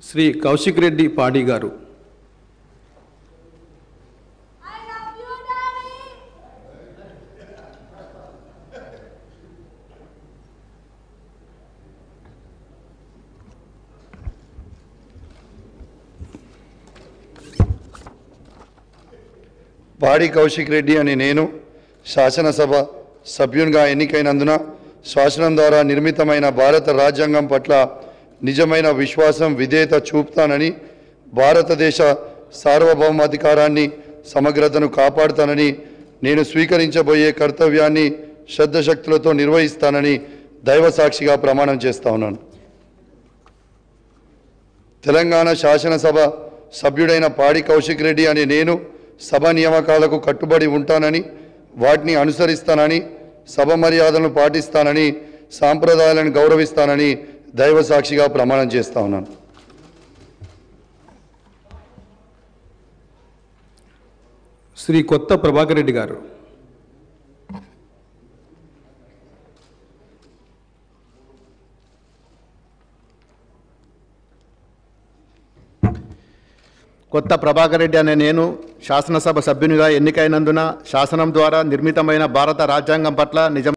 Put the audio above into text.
శ్రీ కౌశిక్ రెడ్డి పాడి గారు. పాడి కౌశిక్ రెడ్డి అని నేను శాసనసభ సభ్యునిగా ఎన్నికైనందున శాసనం ద్వారా నిర్మితమైన భారత రాజ్యాంగం పట్ల నిజమైన విశ్వాసం విధేయత చూపుతానని, భారతదేశ సార్వభౌమాధికారాన్ని సమగ్రతను కాపాడుతానని, నేను స్వీకరించబోయే కర్తవ్యాన్ని శ్రద్ధశక్తులతో నిర్వహిస్తానని దైవ సాక్షిగా ప్రమాణం చేస్తా ఉన్నాను. తెలంగాణ శాసనసభ సభ్యుడైన పాడి కౌశిక్ రెడ్డి అని నేను సభ నియామకాలకు కట్టుబడి ఉంటానని, వాటిని అనుసరిస్తానని, సభ మర్యాదలను పాటిస్తానని, సాంప్రదాయాలను గౌరవిస్తానని దైవ సాక్షిగా ప్రమాణం చేస్తా ఉన్నాను. శ్రీ కొత్త ప్రభాకర్ రెడ్డి గారు. కొత్త ప్రభాకర్ రెడ్డి అనే నేను శాసనసభ సభ్యునిగా ఎన్నికైనందున శాసనం ద్వారా నిర్మితమైన భారత రాజ్యాంగం పట్ల నిజం